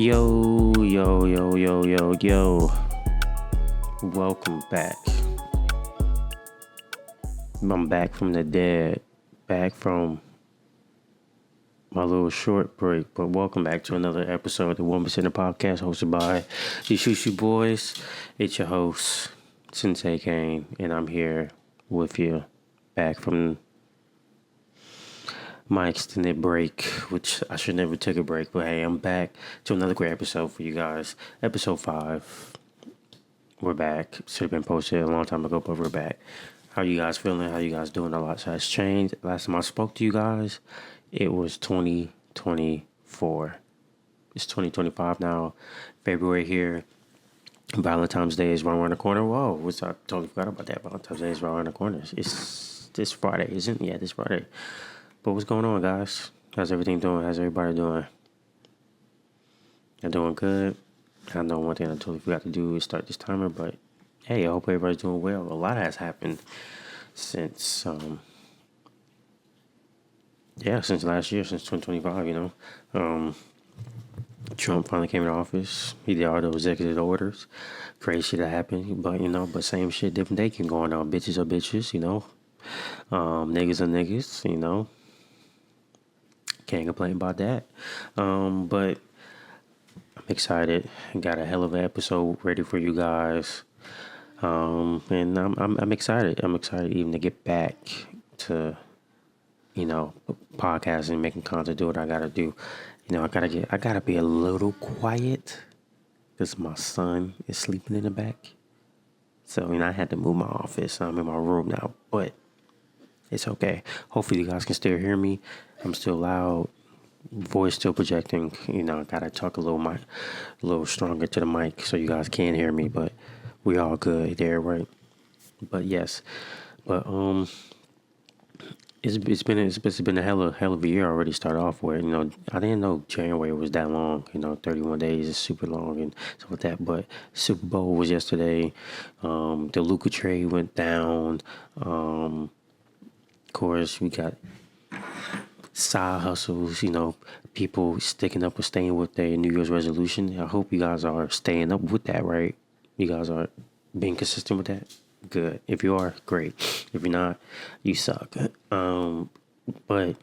Yo, yo, yo, yo, yo, yo. Welcome back. I'm back from the dead. Back from my little short break. But welcome back to another episode of the 1% Podcast hosted by the Shushu Boys. It's your host, Sensei Kane. And I'm here with you. Back from my extended break, which I should never take a break. But hey, I'm back to another great episode for you guys. Episode 5. We're back. Should have been posted a long time ago, but we're back. How you guys feeling? How you guys doing? A lot has changed. Last time I spoke to you guys, it was 2024. It's 2025 now. February here. Valentine's Day is right around the corner. Whoa, I totally forgot about that. Valentine's Day is right around the corner. It's this Friday, isn't it? Yeah, this Friday. But what's going on, guys? How's everything doing? How's everybody doing? They're doing good. I know one thing I totally forgot to do is start this timer, but hey, I hope everybody's doing well. A lot has happened since, since last year, since 2025, Trump finally came into office. He did all those executive orders. Crazy shit that happened, but same shit, different day can go on. Bitches are bitches, niggas are niggas, Can't complain about that. But I'm excited. Got a hell of an episode ready for you guys. And I'm excited. I'm excited even to get back to, podcasting, making content, do what I gotta do. I gotta be a little quiet because my son is sleeping in the back. So, I had to move my office. I'm in my room now, but it's okay. Hopefully you guys can still hear me. I'm still loud. Voice still projecting. I gotta talk a little stronger to the mic so you guys can hear me, but we all good there, right? But yes, it's been a hell of a year already. Start off where I didn't know January was that long. 31 days is super long and stuff like that. But Super Bowl was yesterday. The Luka trade went down. Of course, we got side hustles, people sticking up or staying with their New Year's resolution. I hope you guys are staying up with that, right? You guys are being consistent with that. Good. If you are, great. If you're not, you suck. But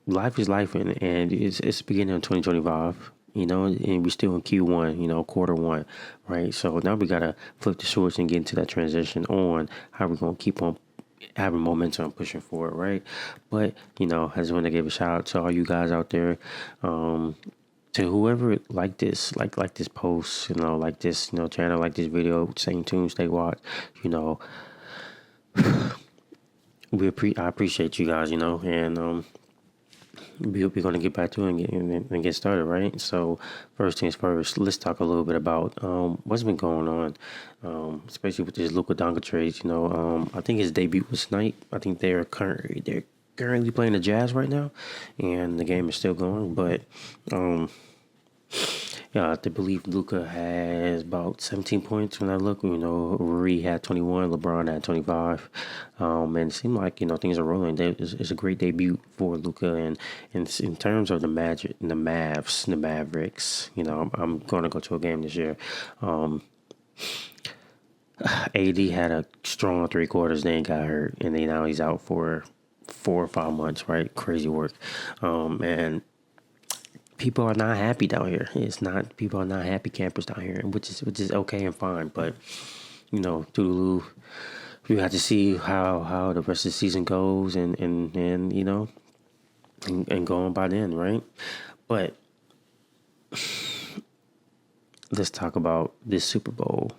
life is life, and it's beginning of 2025. And we're still in Q1, quarter one, right? So now we gotta flip the switch and get into that transition on how we're gonna keep on having momentum, pushing forward, right? But I just want to give a shout out to all you guys out there, to whoever like this post, like this, channel, like this video, stay tuned, stay watched, I appreciate you guys, and we're going to get back to it and get started, right? So first things first, let's talk a little bit about what's been going on, especially with this Luka trades. I think his debut was tonight. I think they're currently playing the Jazz right now, and the game is still going. But I believe Luka has about 17 points when I look. Rui had 21, LeBron had 25, and it seemed like things are rolling. It's a great debut for Luka, and in terms of the Magic, the Mavs, the Mavericks. I'm going to go to a game this year. AD had a strong 3 quarters, then got hurt, and then now he's out for 4 or 5 months. Right, crazy work, and people are not happy down here. People are not happy campers down here, which is okay and fine. But Toodaloo, we have to see how the rest of the season goes, and go on by then, right? But let's talk about this Super Bowl,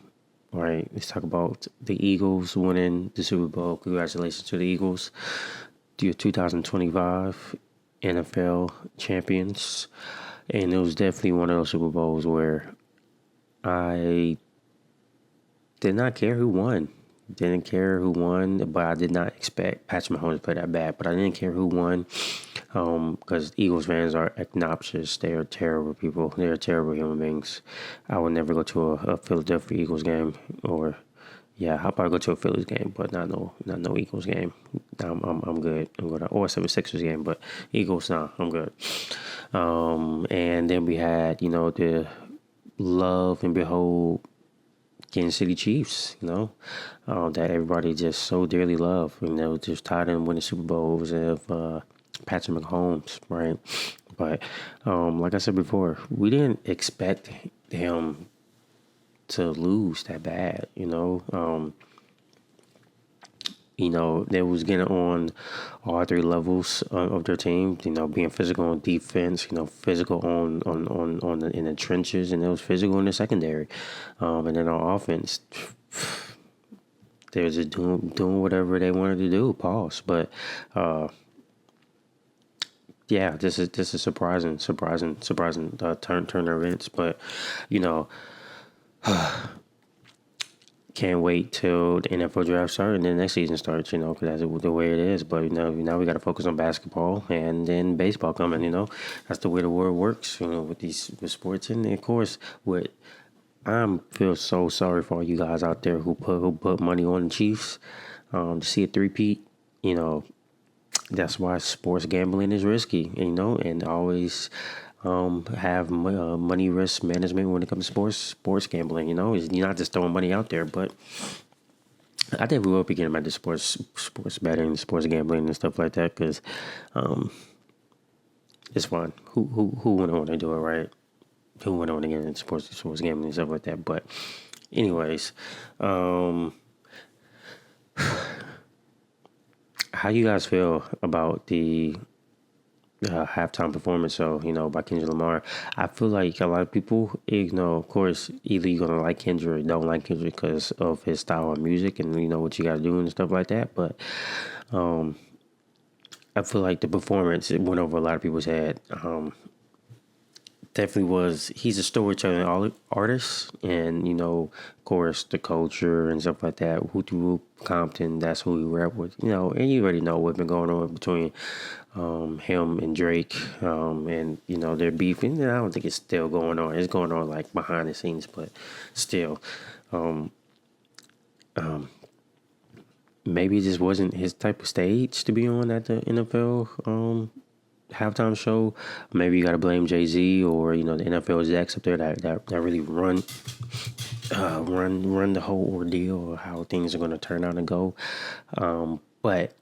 right? Let's talk about the Eagles winning the Super Bowl. Congratulations to the Eagles, your 2025 NFL champions. And it was definitely one of those Super Bowls where I did not care who won. Didn't care who won, but I did not expect Patrick Mahomes to play that bad. But I didn't care who won, because Eagles fans are obnoxious. They are terrible people. They are terrible human beings. I would never go to a Philadelphia Eagles game, or Yeah, I'll probably go to a Phillies game, but not no Eagles game. I'm good. I'm good. Or 76ers game, but Eagles, nah, I'm good. And then we had, the love and behold Kansas City Chiefs, that everybody just so dearly love. Just tied in winning Super Bowls of Patrick Mahomes, right? But like I said before, we didn't expect him to lose that bad, they was getting on all three levels of their team. Being physical on defense. Physical in the trenches, and it was physical in the secondary. And then on offense, they were just doing whatever they wanted to do. Pause. But yeah, this is surprising turn of events. But you know. Can't wait till the NFL draft starts and then next season starts, because that's the way it is. But, now we got to focus on basketball and then baseball coming, That's the way the world works, with sports. And, of course, I feel so sorry for all you guys out there who put money on the Chiefs to see a three-peat, That's why sports gambling is risky, and always have money risk management when it comes to sports gambling. You're not just throwing money out there, but I think we will be getting back to sports betting, sports gambling, and stuff like that because it's fun. Who wouldn't want to do it, right? Who wouldn't want to get into sports gambling and stuff like that? But anyways, how you guys feel about the halftime performance, by Kendrick Lamar? I feel like a lot of people, of course, either you're gonna like Kendrick or don't like Kendrick because of his style of music and what you gotta do and stuff like that. But I feel like the performance, it went over a lot of people's head. Definitely was. He's a storytelling artist, and of course, the culture and stuff like that. Whoop Compton, that's who we rap with. And you already know what's been going on between him and Drake, and their beef. And I don't think it's still going on. It's going on like behind the scenes, but still, maybe it just wasn't his type of stage to be on at the NFL halftime show. Maybe you got to blame Jay-Z or the NFL execs up there that really run the whole ordeal of how things are going to turn out and go. But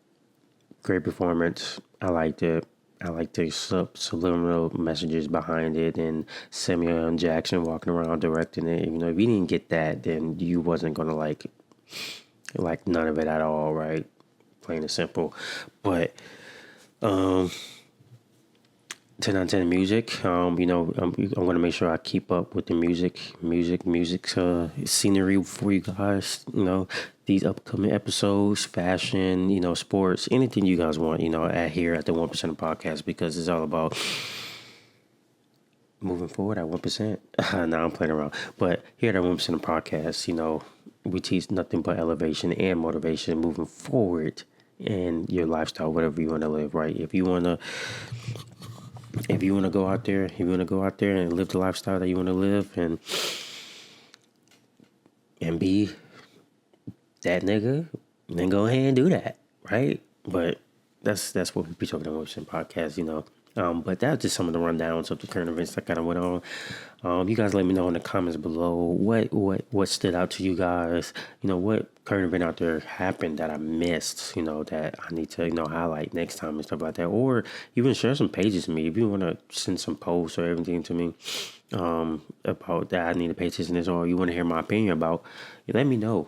great performance. I liked it. I like the subliminal messages behind it, and Samuel Jackson walking around directing it. If you didn't get that, then you wasn't gonna like none of it at all, right? Plain and simple. But 10 out of 10 music. I'm going to make sure I keep up with the music scenery for you guys. These upcoming episodes, fashion, sports, anything you guys want, at here at the 1% podcast, because it's all about moving forward at 1%. Now I'm playing around. But here at the 1% podcast, we teach nothing but elevation and motivation moving forward in your lifestyle, whatever you want to live, right? If you want to go out there, and live the lifestyle that you want to live and be that nigga, then go ahead and do that, right? But that's what we be talking about in podcast, But that's just some of the rundowns of the current events that kind of went on. You guys let me know in the comments below what stood out to you guys. What current event out there happened that I missed, that I need to, highlight next time and stuff like that. Or even share some pages to me. If you want to send some posts or everything to me about that I need to pay attention to this, or you want to hear my opinion about, let me know.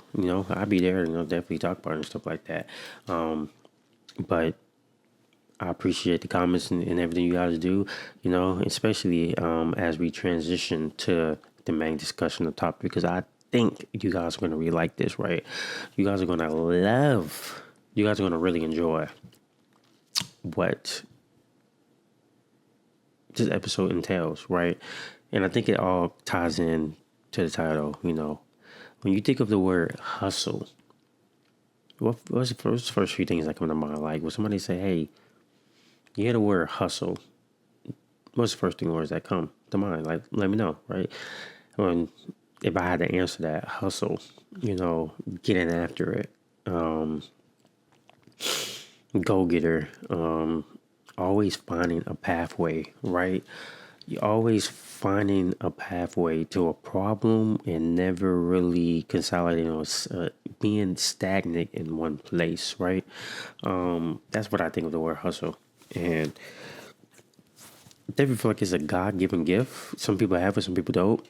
I'll be there and definitely talk about it and stuff like that. But I appreciate the comments and everything you guys do, especially as we transition to the main discussion of the topic, because I think you guys are going to really like this, right? You guys are going to really enjoy what this episode entails, right? And I think it all ties in to the title, When you think of the word hustle, what's the first few things that come to mind? Like when somebody say, hey, you hear the word hustle, what's the first words that come to mind? Like, let me know, right? if I had to answer that, hustle, getting after it, go getter, always finding a pathway, right? You're always finding a pathway to a problem and never really consolidating or being stagnant in one place, right? That's what I think of the word hustle. And I definitely feel like it's a God given gift. Some people have it, some people don't.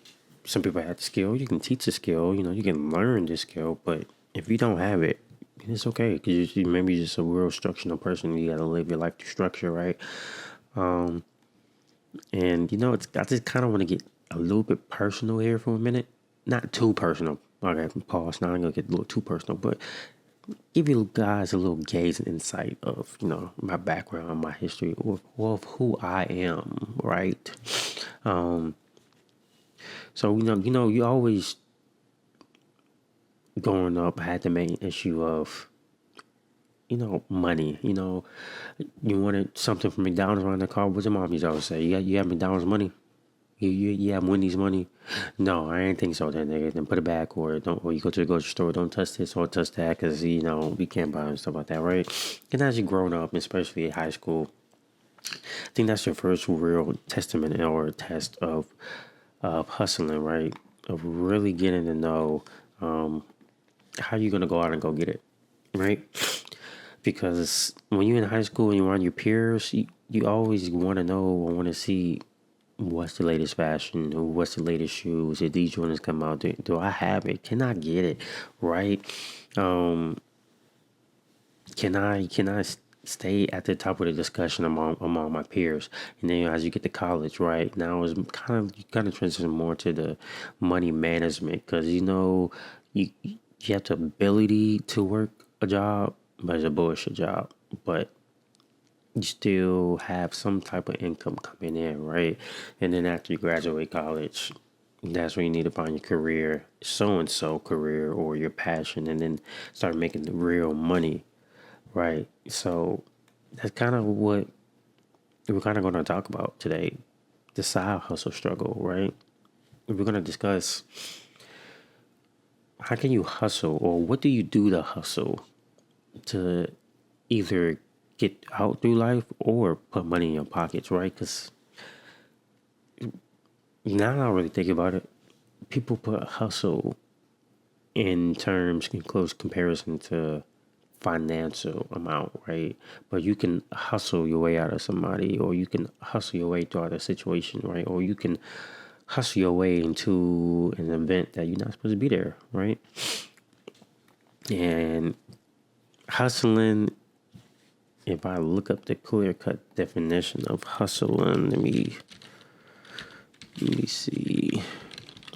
Some people have the skill. You can teach the skill, you can learn the skill, but if you don't have it, it's okay because maybe you're just a real structural person. You got to live your life through structure, right? And I just kind of want to get a little bit personal here for a minute. Not too personal. Okay, pause. Now I'm gonna get a little too personal, but give you guys a little gaze and insight of my background, my history, of who I am, right? So you always growing up had the main issue of money. You wanted something from McDonald's around the car. What's your mom used to always say? You have McDonald's money. You have Wendy's money. No, I ain't think so. Then nigga, then put it back, or don't. Or you go to the grocery store, don't touch this or touch that, because we can't buy and stuff like that, right? And as you growing up, especially in high school, I think that's your first real testament or test of hustling, right? Of really getting to know how you're gonna go out and go get it, right? Because when you're in high school and you're around your peers, you always want to know or want to see what's the latest fashion or what's the latest shoes. If these Jordans come out, do I have it? Can I get it? Right? Can I stay at the top of the discussion among my peers? And then as you get to college, right now is kind of transition more to the money management because you have the ability to work a job, but it's a bullshit job. But you still have some type of income coming in, right? And then after you graduate college, that's when you need to find your career, so-and-so career or your passion, and then start making the real money, right? So that's kind of what we're kind of going to talk about today, the side hustle struggle, right? We're going to discuss how can you hustle or what do you do to hustle to either get out through life or put money in your pockets, right? Because now I don't really think about it. People put hustle in close comparison to financial amount, right? But you can hustle your way out of somebody, or you can hustle your way throughout a situation, right? Or you can hustle your way into an event that you're not supposed to be there, right? And hustling, if I look up the clear-cut definition of hustling, let me see.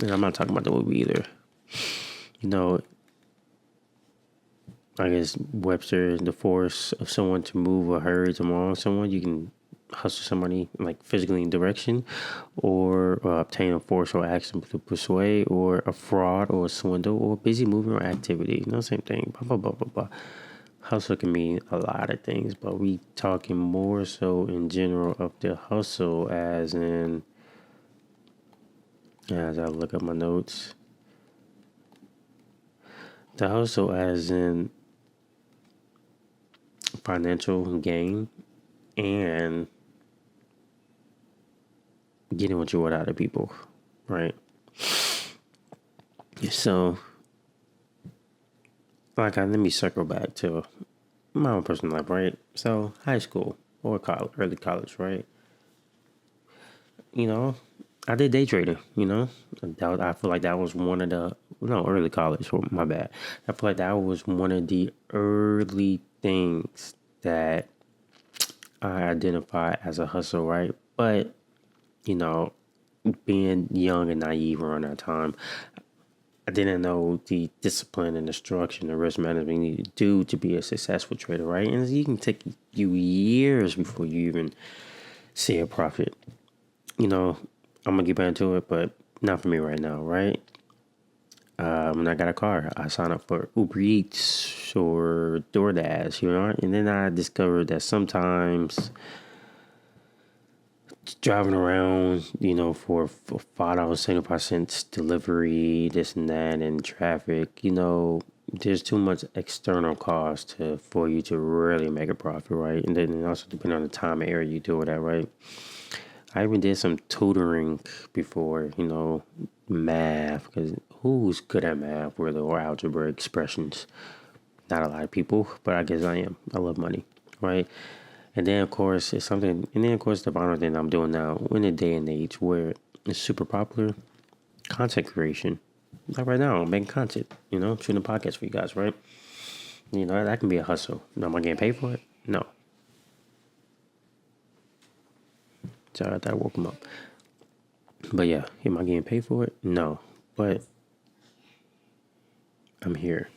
And I'm not talking about the movie either. I guess Webster, the force of someone to move or hurry along someone. You can hustle somebody like physically in direction, or obtain a force or action to persuade, or a fraud or a swindle, or busy movement or activity. Same thing. Blah, blah, blah, blah, blah. Hustle can mean a lot of things, but we talking more so in general of the hustle as I look at my notes. The hustle as in financial gain and getting what you want out of people, right? So, let me circle back to my own personal life, right? So, high school or college, early college, right? I did day trading, I feel like that was one of the, early college, my bad. I feel like that was one of the early things that I identify as a hustle, right? But, being young and naive around that time, I didn't know the discipline and the structure and the risk management you need to do to be a successful trader, right? And it can take you years before you even see a profit. I'm going to get back into it, but not for me right now, right? When I got a car, I signed up for Uber Eats or DoorDash, and then I discovered that sometimes driving around, for $5, 75 cents delivery, this and that, and traffic, there's too much external cost for you to really make a profit, right? And then it also depends on the time and area you do it at, right? I even did some tutoring before, math, because who's good at math, really, or algebra expressions? Not a lot of people, but I guess I am. I love money, right? And then, of course, the final thing I'm doing now, in a day and age where it's super popular, content creation. Like right now, I'm making content, shooting a podcast for you guys, right? That can be a hustle. Am I getting paid for it? No. So I woke them up. But yeah, am I getting paid for it? No. But I'm here.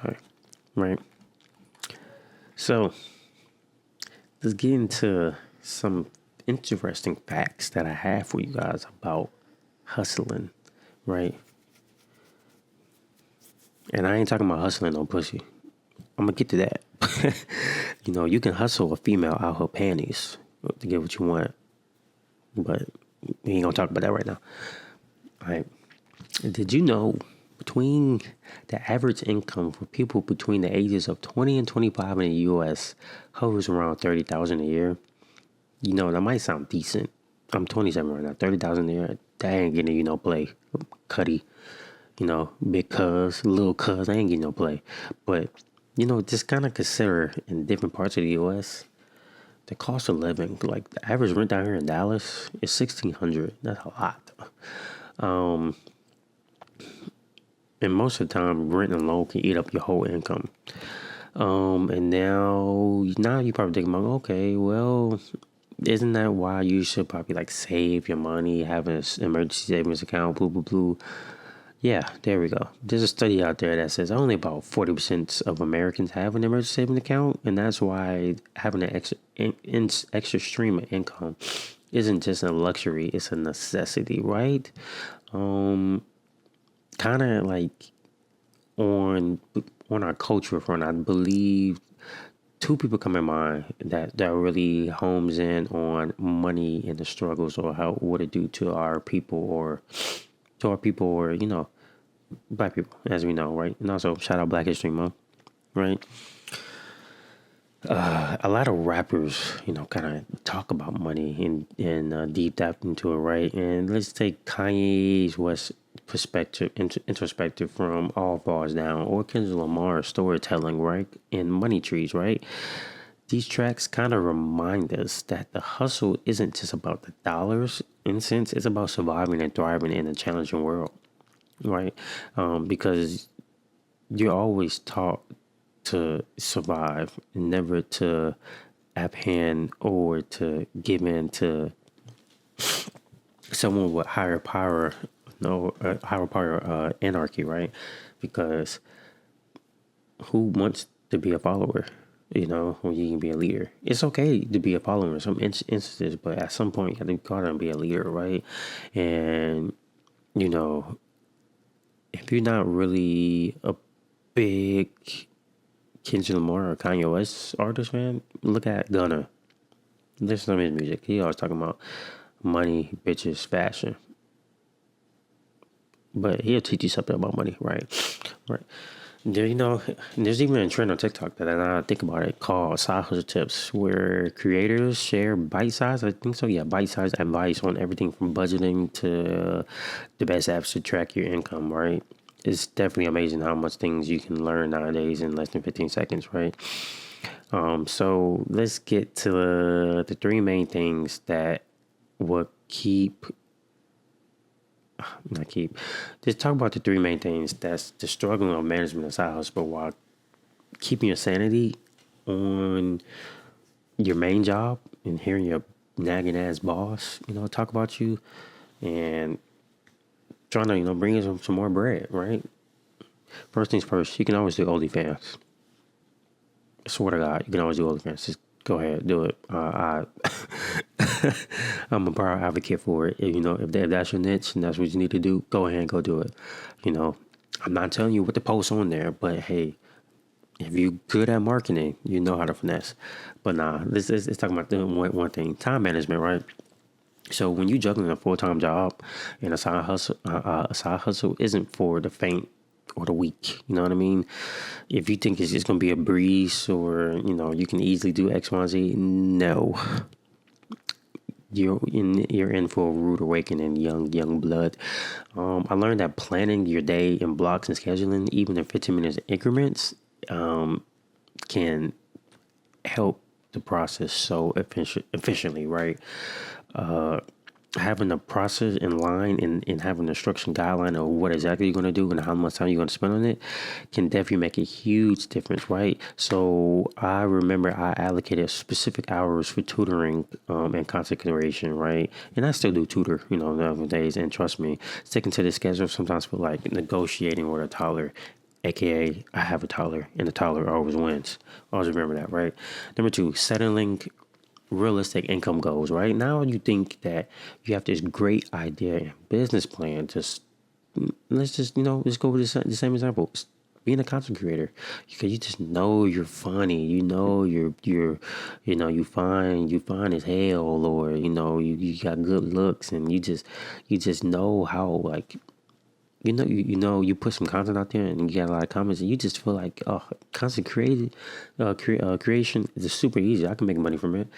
All right. Right. So let's get into some interesting facts that I have for you guys about hustling, right? And I ain't talking about hustling on pussy. I'm gonna get to that. You can hustle a female out her panties to get what you want, but we ain't gonna talk about that right now. All right. Did you know between the average income for people between the ages of 20 and 25 in the U.S. hovers around $30,000 a year? That might sound decent. I'm 27 right now. 30,000 a year. That ain't getting you no play. Cuddy, big cuz, little cuz. I ain't getting no play. But just kind of consider in different parts of the U.S. the cost of living. Like the average rent down here in Dallas is $1,600. That's a lot. And most of the time, rent alone can eat up your whole income. And now you probably think about, okay, well, isn't that why you should probably save your money, have an emergency savings account, blah, blah, blah. Yeah, there we go. There's a study out there that says only about 40% of Americans have an emergency savings account. And that's why having an extra stream of income isn't just a luxury, it's a necessity, right? Kind of on our culture front, I believe two people come in mind that really homes in on money and the struggles, or what it do to our people, or black people, as we know, right? And also shout out Black History Month, right? A lot of rappers, kind of talk about money and deep dive into it, right? And let's take Kanye's West introspective from All Falls Down, or Kendrick Lamar's storytelling, right? And Money Trees, right? These tracks kind of remind us that the hustle isn't just about the dollars and cents. It's about surviving and thriving in a challenging world, right? Because you're always taught to survive, never to apprehend or to give in to someone with higher power, anarchy, right? Because who wants to be a follower? When you can be a leader, it's okay to be a follower in some instances, but at some point you got to go out and be a leader, right? And if you're not really a big Kendrick Lamar or Kanye West artist, man, look at Gunna. Listen to his music. He always talking about money, bitches, fashion. But he'll teach you something about money, right? Right. There's even a trend on TikTok that I think about it called Side Hustle Tips, where creators share bite-sized, bite-sized advice on everything from budgeting to the best apps to track your income, right? It's definitely amazing how much things you can learn nowadays in less than 15 seconds, right? So let's get to the three main things that will just talk about the three main things that's the struggling of management of side hustle, but while keeping your sanity on your main job and hearing your nagging ass boss, talk about you and trying to, bring in some more bread, right? First things first, you can always do OnlyFans. I swear to God, you can always do OnlyFans. Just go ahead, do it. I'm a proud advocate for it. If that's your niche and that's what you need to do, go ahead and go do it. I'm not telling you what to post on there, but hey, If you're good at marketing, you know how to finesse. But nah, this is it's talking about the one thing: time management, right? So when you juggling a full time job and a side hustle isn't for the faint or the weak. You know what I mean? If you think it's just gonna be a breeze or you can easily do X, Y, and Z, no. You're in for a rude awakening, young blood. I learned that planning your day in blocks and scheduling, even in 15 minutes increments, can help the process so efficiently, right? Having a process in line and having a structured guideline of what exactly you're going to do and how much time you're going to spend on it can definitely make a huge difference, right? So I remember I allocated specific hours for tutoring and content creation, right? And I still do tutor, nowadays. And trust me, sticking to the schedule sometimes feel like negotiating with a toddler. AKA, I have a toddler, and the toddler always wins. Always remember that, right? Number two, settling realistic income goals. Right now, you think that you have this great idea and business plan. Let's go with the same example. Being a content creator, because you just know you're funny. You know you fine as hell, or you got good looks, and you just know how like you put some content out there and you get a lot of comments and you just feel like, oh, content creation is super easy. I can make money from it.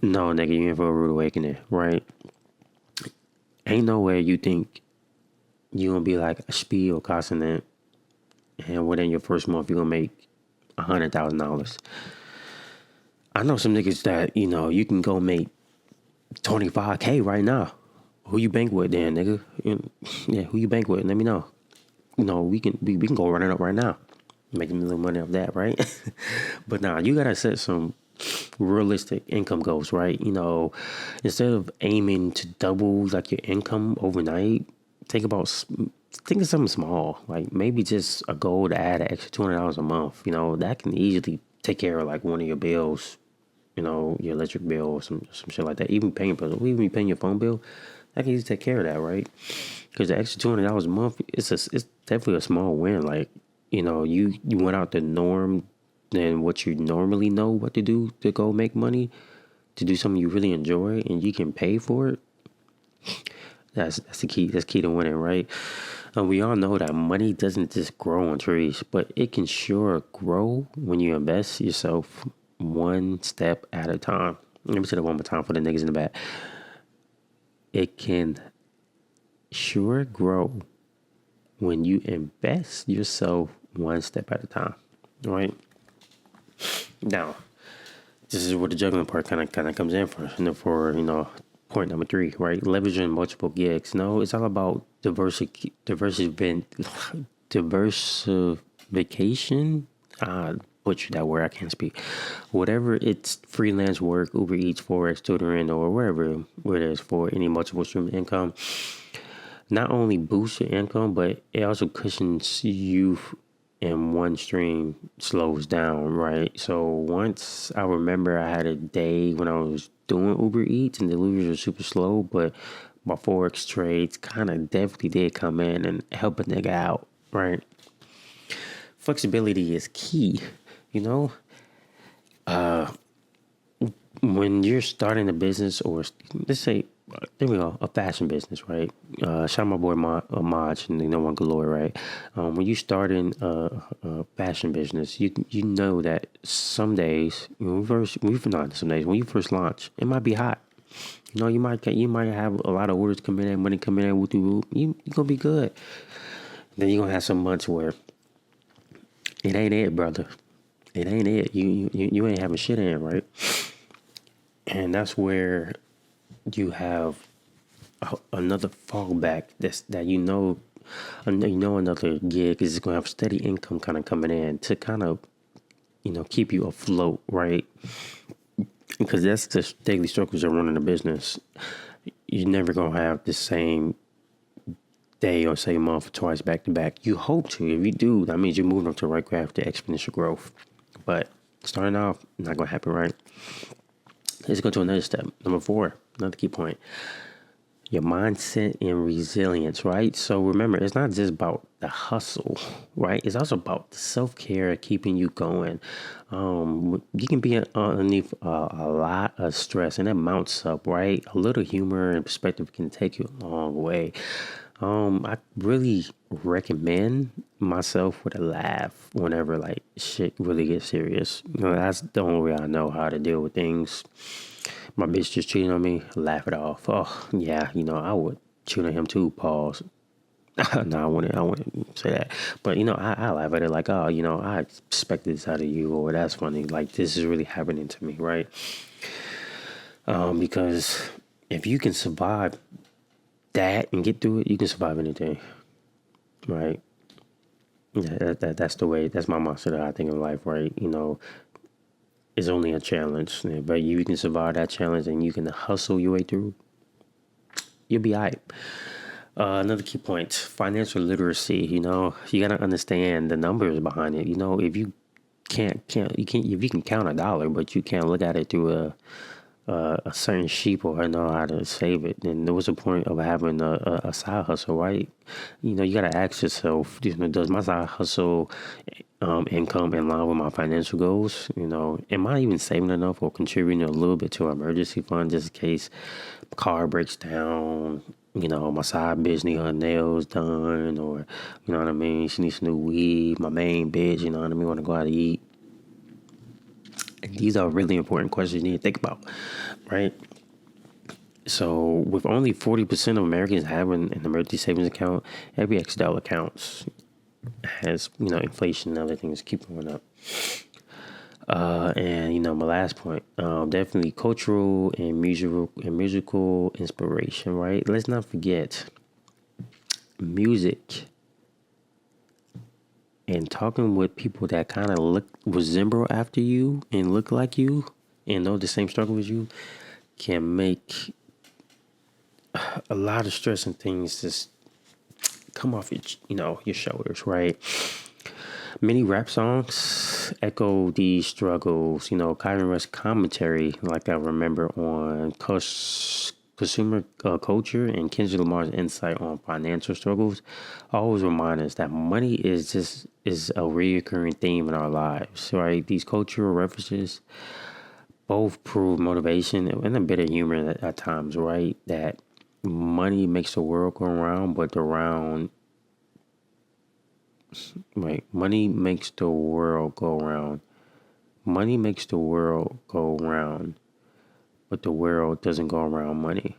No, nigga, you in for a rude awakening, right? Ain't no way you think you gonna be like a speed or consonant and within your first month you're gonna make $100,000. I know some niggas that, you can go make 25K right now. Who you bank with then, nigga? Yeah, who you bank with? Let me know. We can go run it up right now. Making a little money off that, right? But nah, you gotta set some realistic income goals, right? Instead of aiming to double like your income overnight, think of something small, like maybe just a goal to add an extra $200 a month. That can easily take care of like one of your bills, your electric bill or some shit like that. Even paying your phone bill, that can easily take care of that, right? Because the extra $200 a month, it's definitely a small win. Like, you went out the norm than what you normally know what to do to go make money, to do something you really enjoy, and you can pay for it. That's the key. That's key to winning, right? And we all know that money doesn't just grow on trees, but it can sure grow when you invest yourself one step at a time. Let me say that one more time for the niggas in the back. It can sure grow when you invest yourself one step at a time, right? Now, this is where the juggling part kind of comes in for point number 3, right? Leveraging multiple gigs. No, it's all about diversification. Butcher that word. I can't speak. Whatever it's freelance work, Uber Eats, Forex, tutoring, or wherever it is for any multiple stream of income. Not only boosts your income, but it also cushions you and one stream slows down, right? So once I remember I had a day when I was doing Uber Eats and deliveries were super slow, but my Forex trades kind of definitely did come in and help a nigga out, right? Flexibility is key, when you're starting a business, or let's say, there we go, a fashion business, right? Shout out my boy Maj and One Galore, right? When you starting a fashion business, you know that some days, when you first launch, it might be hot. You might have a lot of orders coming in, money coming in, you're gonna be good. Then you're gonna have some months where it ain't it, brother. It ain't it. You ain't having shit in, right? And that's where you have another fallback another gig is going to have steady income kind of coming in to kind of keep you afloat, right? Because that's the daily struggles of running a business. You're never going to have the same day or same month twice back to back. You hope to. If you do, that means you're moving up to the right graph to exponential growth. But starting off, not going to happen, right? Let's go to another step. Number 4, another key point. your mindset and resilience, right? So remember, it's not just about the hustle, right? It's also about the self-care, keeping you going. You can be underneath a lot of stress, and it mounts up, right? A little humor and perspective can take you a long way. I really recommend myself with a laugh whenever like shit really gets serious. That's the only way I know how to deal with things. My bitch just cheating on me, laugh it off. Oh yeah, I would cheat on him too. Pause. No, I wouldn't say that. But I laugh at it like, oh, I expected this out of you, or that's funny. Like this is really happening to me, right? Because if you can survive that and get through it, you can survive anything, right? Yeah, that's the way. That's my mindset that I think of life, right? It's only a challenge, but you can survive that challenge and you can hustle your way through. You'll be alright. Another key point: financial literacy. You gotta understand the numbers behind it. If you can't if you can count a dollar, but you can't look at it through a certain sheep or know how to save it, then there was a point of having a side hustle, right? You got to ask yourself, does my side hustle income in line with my financial goals? Am I even saving enough or contributing a little bit to an emergency fund just in case car breaks down? My side bitch need her nails done, or you know what I mean. She needs some new weed. My main bitch, you know what I mean, want to go out to eat. And these are really important questions you need to think about, right? So, with only 40% of Americans having an emergency savings account, every extra dollar counts. As inflation and other things keep going up. And my last point, definitely cultural and musical inspiration, right? Let's not forget music and talking with people that kind of resemble after you and look like you and know the same struggle as you can make a lot of stress and things just come off your shoulders, right? Many rap songs echo these struggles. Kyron Rush commentary, like I remember on consumer culture, and Kendrick Lamar's insight on financial struggles always remind us that money is a reoccurring theme in our lives, right? These cultural references both prove motivation and a bit of humor at times, right? That money makes the world go around, but money makes the world go around. Money makes the world go around, but the world doesn't go around money.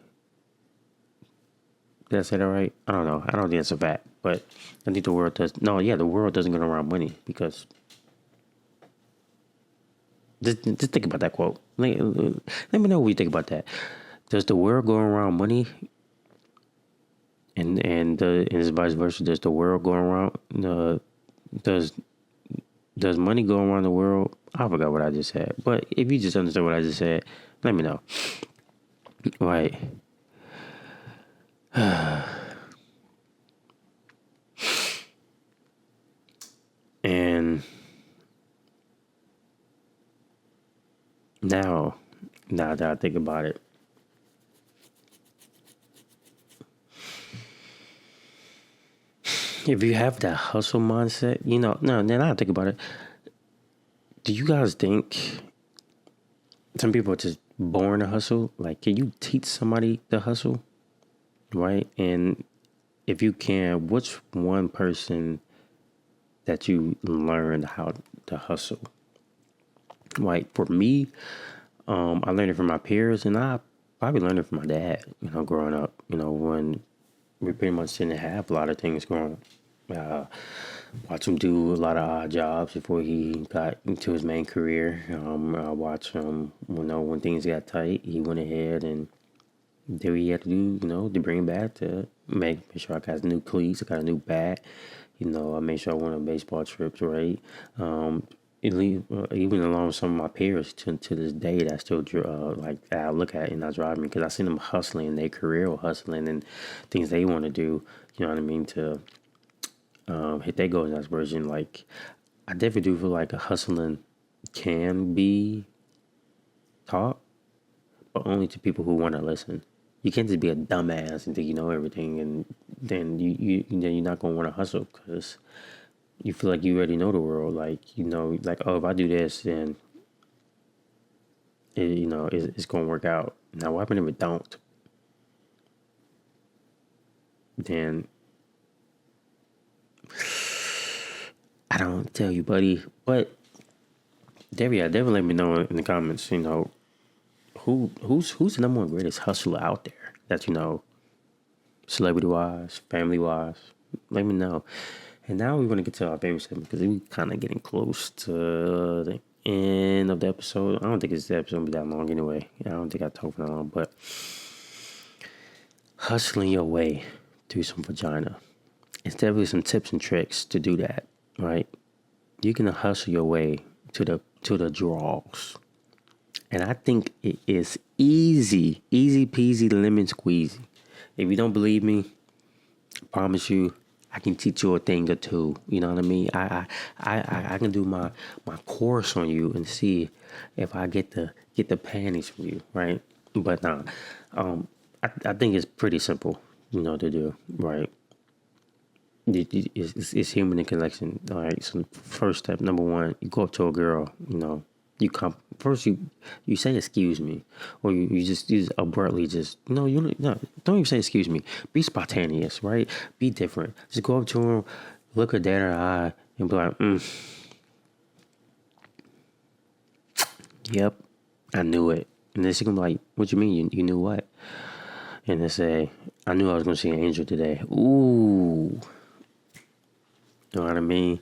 Did I say that right? I don't know. I don't think that's a fact, but I think the world does. No, yeah, the world doesn't go around money because. Just think about that quote. Let me know what you think about that. Does the world go around money? And it's vice versa. Does the world go around? Does money go around the world? I forgot what I just said. But if you just understand what I just said, let me know. Right. And now that I think about it, if you have that hustle mindset, then I think about it. Do you guys think some people are just born to hustle? Like, can you teach somebody to hustle? Right? And if you can, what's one person that you learned how to hustle? Right? For me, I learned it from my peers, and I probably learned it from my dad, growing up, when we pretty much didn't have a lot of things going on. Watch him do a lot of odd jobs before he got into his main career. I watched him, when things got tight, he went ahead and did what he had to do, to bring back to make sure I got new cleats, I got a new bat. I made sure I went on baseball trips, right? Even along with some of my peers to this day that still I look at and I drive me because I seen them hustling in their career or hustling and things they want to do. You know what I mean, to hit their goals and aspiration. Like, I definitely do feel like a hustling can be taught, but only to people who want to listen. You can't just be a dumbass and think you know everything, and then then you're not gonna want to hustle because you feel like you already know the world. Like like, oh, if I do this, then it's gonna work out. Now, what happens if it don't? Then I don't tell you, buddy. But definitely let me know in the comments. Who's the number one greatest hustler out there? That celebrity wise, family wise. Let me know. And now we're gonna get to our favorite segment because we're kind of getting close to the end of the episode. I don't think the episode will be that long anyway. I don't think I talked for that long, but hustling your way through some vagina. It's definitely some tips and tricks to do that, right? You can hustle your way to the draws. And I think it is easy peasy lemon squeezy. If you don't believe me, I promise you, I can teach you a thing or two. You know what I mean? I can do my course on you and see if I get the panties from you, right? But nah, I think it's pretty simple, to do, right? It's human in connection. All right. So first step, number one, you go up to a girl. First you say excuse me, or you just abruptly don't even say excuse me. Be spontaneous, right? Be different. Just go up to her, look her dead in her eye, and be like, "Yep, I knew it." And then she gonna be like, "What you mean? You knew what?" And they say, "I knew I was gonna see an angel today." Ooh. You know what I mean?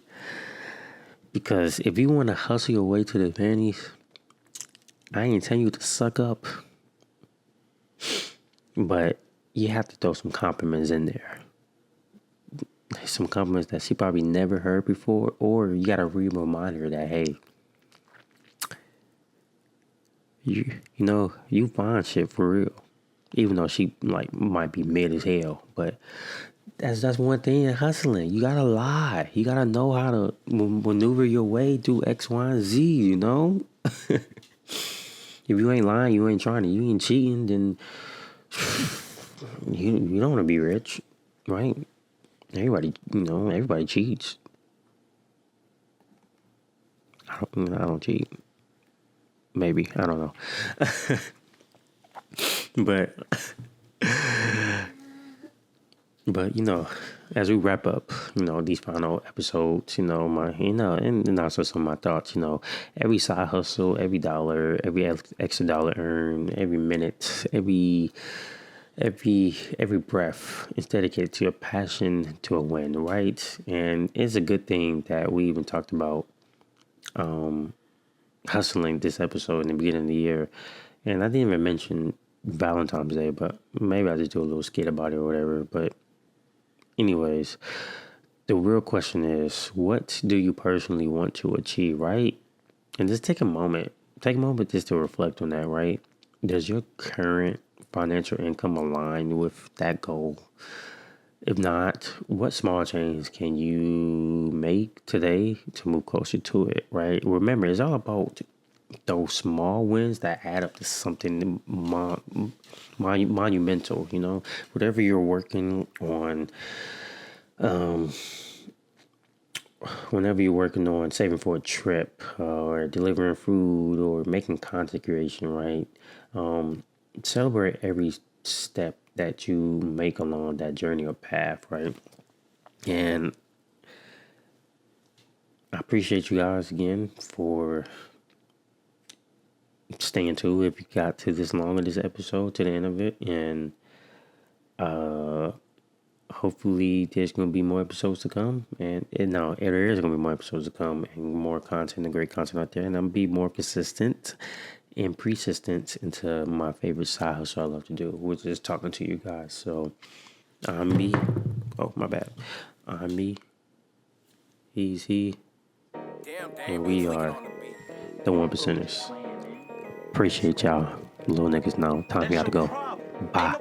Because if you want to hustle your way to the panties, I ain't telling you to suck up, but you have to throw some compliments in there. Some compliments that she probably never heard before, or you got to remind her that, hey, you find shit for real. Even though she might be mid as hell, but that's one thing in hustling. You gotta lie. You gotta know how to maneuver your way through X, Y, and Z. If you ain't lying, you ain't trying to, you ain't cheating, then you don't want to be rich, right? Everybody cheats. I don't cheat. Maybe, I don't know. But as we wrap up, these final episodes, and also some of my thoughts, every side hustle, every dollar, every extra dollar earned, every minute, every breath is dedicated to a passion, to a win, right? And it's a good thing that we even talked about hustling this episode in the beginning of the year. And I didn't even mention Valentine's Day, but maybe I'll just do a little skit about it or whatever. But anyways, the real question is, what do you personally want to achieve, right? And just take a moment just to reflect on that, right? Does your current financial income align with that goal? If not, what small changes can you make today to move closer to it, right? Remember, it's all about those small wins that add up to something monumental, whatever you're working on, whenever you're working on saving for a trip or delivering food or making content creation, right? Celebrate every step that you make along that journey or path, right? And I appreciate you guys again for staying tuned if you got to this long of this episode, to the end of it. And hopefully there's going to be more episodes to come. And there is going to be more episodes to come and more content and great content out there. And I'm going to be more consistent and persistent into my favorite side hustle I love to do, which is talking to you guys. So I'm me. Oh, my bad. I'm me. He's he. And we are the 1%ers. Appreciate y'all. Little niggas know. Time y'all to go. Bye.